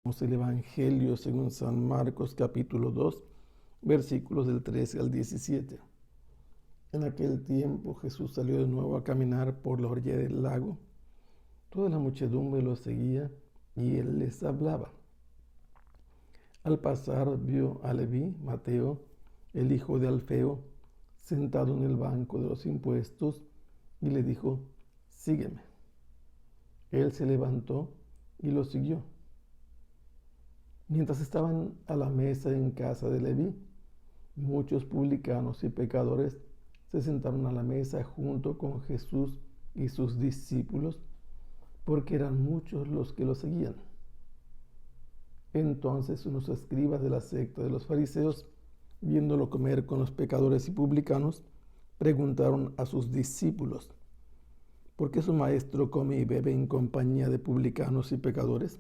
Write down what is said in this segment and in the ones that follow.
El Evangelio según San Marcos capítulo 2, versículos del 13 al 17. En aquel tiempo Jesús salió de nuevo a caminar por la orilla del lago. Toda la muchedumbre lo seguía y él les hablaba. Al pasar vio a Leví, Mateo, el hijo de Alfeo, sentado en el banco de los impuestos y le dijo: sígueme. Él se levantó y lo siguió. Mientras estaban a la mesa en casa de Leví, muchos publicanos y pecadores se sentaron a la mesa junto con Jesús y sus discípulos, porque eran muchos los que lo seguían. Entonces unos escribas de la secta de los fariseos, viéndolo comer con los pecadores y publicanos, preguntaron a sus discípulos: ¿por qué su maestro come y bebe en compañía de publicanos y pecadores?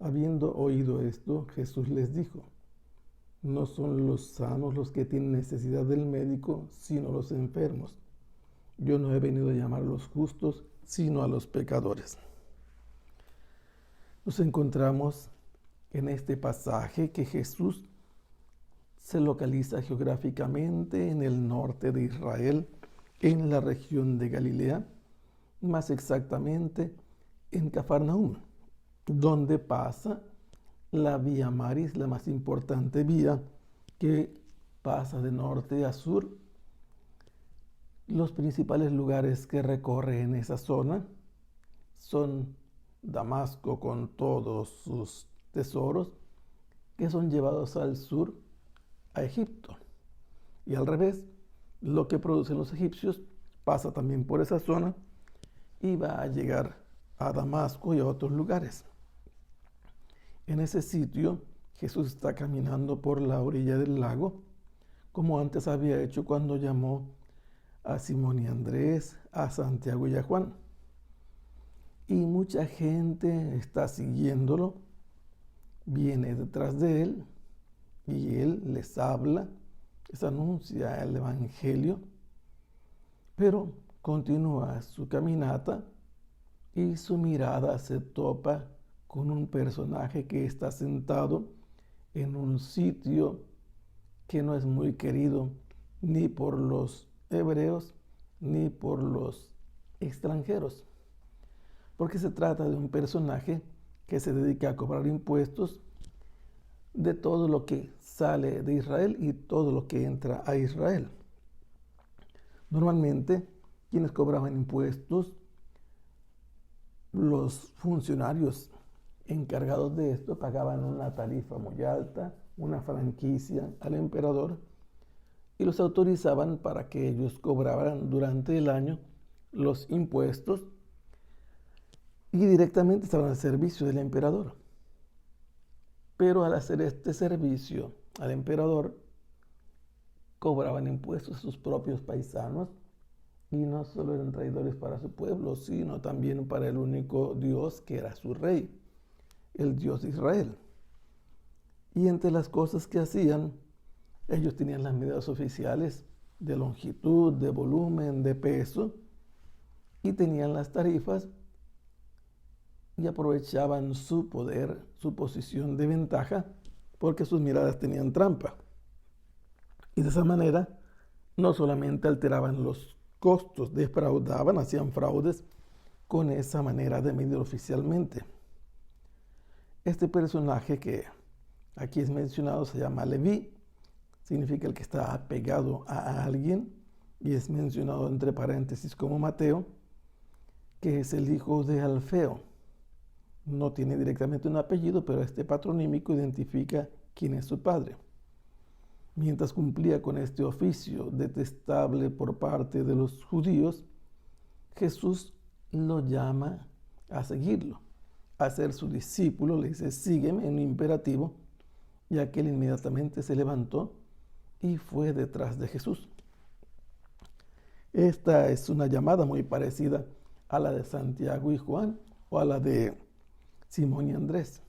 Habiendo oído esto, Jesús les dijo: no son los sanos los que tienen necesidad del médico, sino los enfermos. Yo no he venido a llamar a los justos, sino a los pecadores. Nos encontramos en este pasaje que Jesús se localiza geográficamente en el norte de Israel, en la región de Galilea, más exactamente en Cafarnaúm, donde pasa la Vía Maris, la más importante vía que pasa de norte a sur. Los principales lugares que recorre en esa zona son Damasco con todos sus tesoros, que son llevados al sur, a Egipto. Y al revés, lo que producen los egipcios pasa también por esa zona y va a llegar a Damasco y a otros lugares. En ese sitio, Jesús está caminando por la orilla del lago, como antes había hecho cuando llamó a Simón y Andrés, a Santiago y a Juan. Y mucha gente está siguiéndolo, viene detrás de él y él les habla, les anuncia el Evangelio, pero continúa su caminata y su mirada se topa con un personaje que está sentado en un sitio que no es muy querido ni por los hebreos ni por los extranjeros, porque se trata de un personaje que se dedica a cobrar impuestos de todo lo que sale de Israel y todo lo que entra a Israel. Normalmente, quienes cobraban impuestos, los funcionarios encargados de esto, pagaban una tarifa muy alta, una franquicia al emperador, y los autorizaban para que ellos cobraran durante el año los impuestos y directamente estaban al servicio del emperador. Pero al hacer este servicio al emperador, cobraban impuestos a sus propios paisanos, y no solo eran traidores para su pueblo, sino también para el único Dios que era su rey, el Dios de Israel. Y entre las cosas que hacían, ellos tenían las medidas oficiales de longitud, de volumen, de peso, y tenían las tarifas y aprovechaban su poder, su posición de ventaja, porque sus miradas tenían trampa. Y de esa manera no solamente alteraban los costos, defraudaban, hacían fraudes con esa manera de medir oficialmente. Este personaje que aquí es mencionado se llama Leví, significa el que está apegado a alguien, y es mencionado entre paréntesis como Mateo, que es el hijo de Alfeo. No tiene directamente un apellido, pero este patronímico identifica quién es su padre. Mientras cumplía con este oficio detestable por parte de los judíos, Jesús lo llama a seguirlo, a ser su discípulo. Le dice: sígueme, en un imperativo, y aquel inmediatamente se levantó y fue detrás de Jesús. Esta es una llamada muy parecida a la de Santiago y Juan o a la de Simón y Andrés.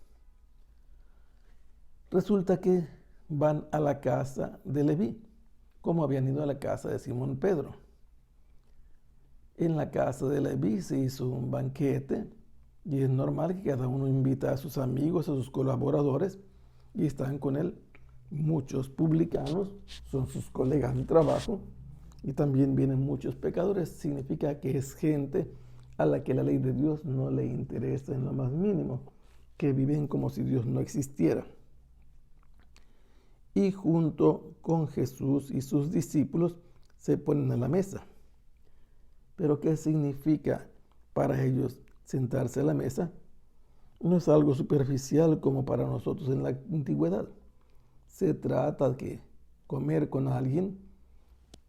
Resulta que van a la casa de Leví, como habían ido a la casa de Simón Pedro. En la casa de Leví se hizo un banquete Y es normal que cada uno invita a sus amigos, a sus colaboradores, y están con él. Muchos publicanos son sus colegas de trabajo, y también vienen muchos pecadores. Significa que es gente a la que la ley de Dios no le interesa en lo más mínimo, que viven como si Dios no existiera. Y junto con Jesús y sus discípulos se ponen a la mesa. ¿Pero qué significa para ellos sentarse a la mesa? No es algo superficial como para nosotros en la antigüedad. Se trata de que comer con alguien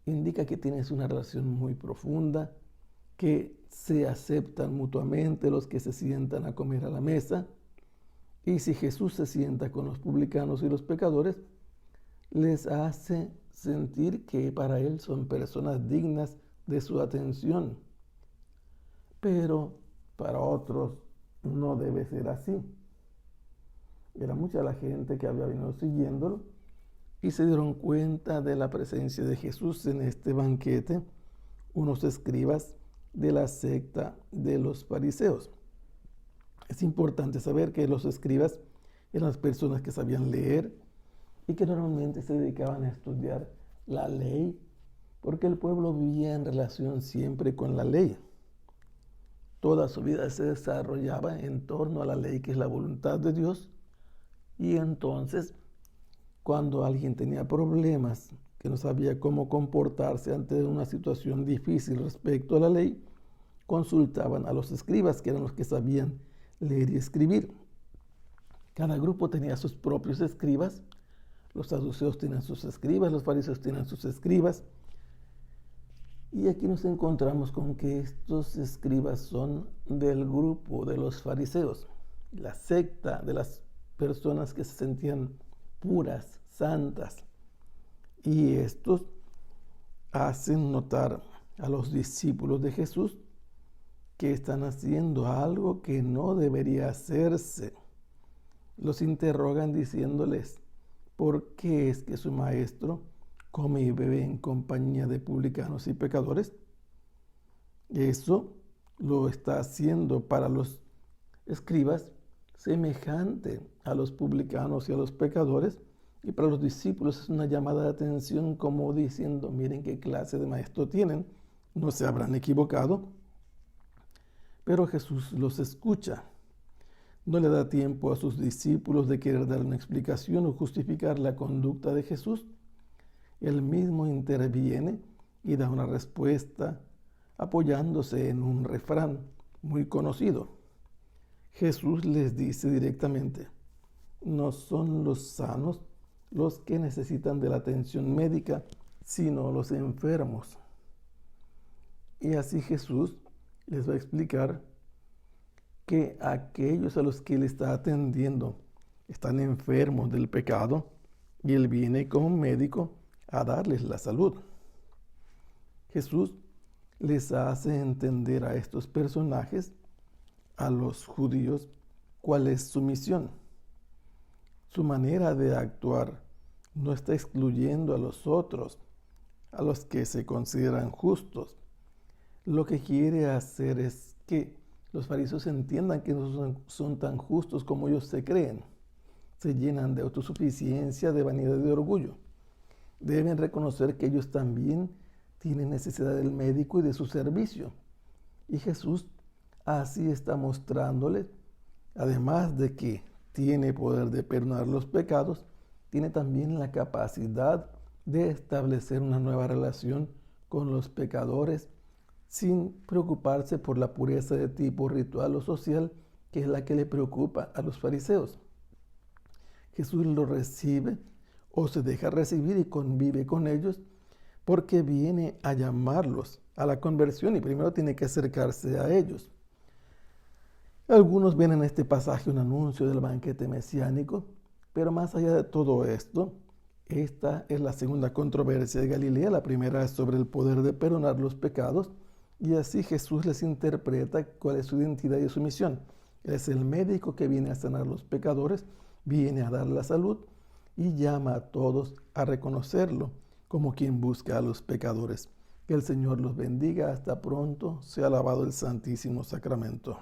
indica que tienes una relación muy profunda, que se aceptan mutuamente los que se sientan a comer a la mesa. Y si Jesús se sienta con los publicanos y los pecadores, les hace sentir que para Él son personas dignas de su atención. Pero para otros no debe ser así. Era mucha la gente que había venido siguiéndolo y se dieron cuenta de la presencia de Jesús en este banquete, unos escribas de la secta de los fariseos. Es importante saber que los escribas eran las personas que sabían leer y que normalmente se dedicaban a estudiar la ley, porque el pueblo vivía en relación siempre con la ley. Toda su vida se desarrollaba en torno a la ley, que es la voluntad de Dios, y entonces, cuando alguien tenía problemas, que no sabía cómo comportarse ante una situación difícil respecto a la ley, consultaban a los escribas, que eran los que sabían leer y escribir. Cada grupo tenía sus propios escribas. Los saduceos tenían sus escribas, los fariseos tenían sus escribas. Y aquí nos encontramos con que estos escribas son del grupo de los fariseos, la secta de las personas que se sentían puras, santas. Y estos hacen notar a los discípulos de Jesús que están haciendo algo que no debería hacerse. Los interrogan diciéndoles, ¿por qué es que su maestro come y bebe en compañía de publicanos y pecadores? Eso lo está haciendo para los escribas semejante a los publicanos y a los pecadores, y para los discípulos es una llamada de atención, como diciendo, miren qué clase de maestro tienen, no se habrán equivocado. Pero Jesús los escucha. No le da tiempo a sus discípulos de querer dar una explicación o justificar la conducta de Jesús. Él mismo interviene y da una respuesta apoyándose en un refrán muy conocido. Jesús les dice directamente, no son los sanos los que necesitan de la atención médica, sino los enfermos. Y así Jesús les va a explicar que aquellos a los que Él está atendiendo están enfermos del pecado y Él viene como médico a darles la salud. Jesús les hace entender a estos personajes, a los judíos, cuál es su misión. Su manera de actuar no está excluyendo a los otros, a los que se consideran justos. Lo que quiere hacer es que los fariseos entiendan que no son tan justos como ellos se creen. Se llenan de autosuficiencia, de vanidad y de orgullo. Deben reconocer que ellos también tienen necesidad del médico y de su servicio. Y Jesús así está mostrándoles, además de que tiene poder de perdonar los pecados, tiene también la capacidad de establecer una nueva relación con los pecadores sin preocuparse por la pureza de tipo ritual o social, que es la que le preocupa a los fariseos. Jesús los recibe o se deja recibir y convive con ellos porque viene a llamarlos a la conversión y primero tiene que acercarse a ellos. Algunos ven en este pasaje un anuncio del banquete mesiánico, pero más allá de todo esto, esta es la segunda controversia de Galilea. La primera es sobre el poder de perdonar los pecados, y así Jesús les interpreta cuál es su identidad y su misión. Él es el médico que viene a sanar los pecadores, viene a dar la salud y llama a todos a reconocerlo como quien busca a los pecadores. Que el Señor los bendiga. Hasta pronto. Sea alabado el Santísimo Sacramento.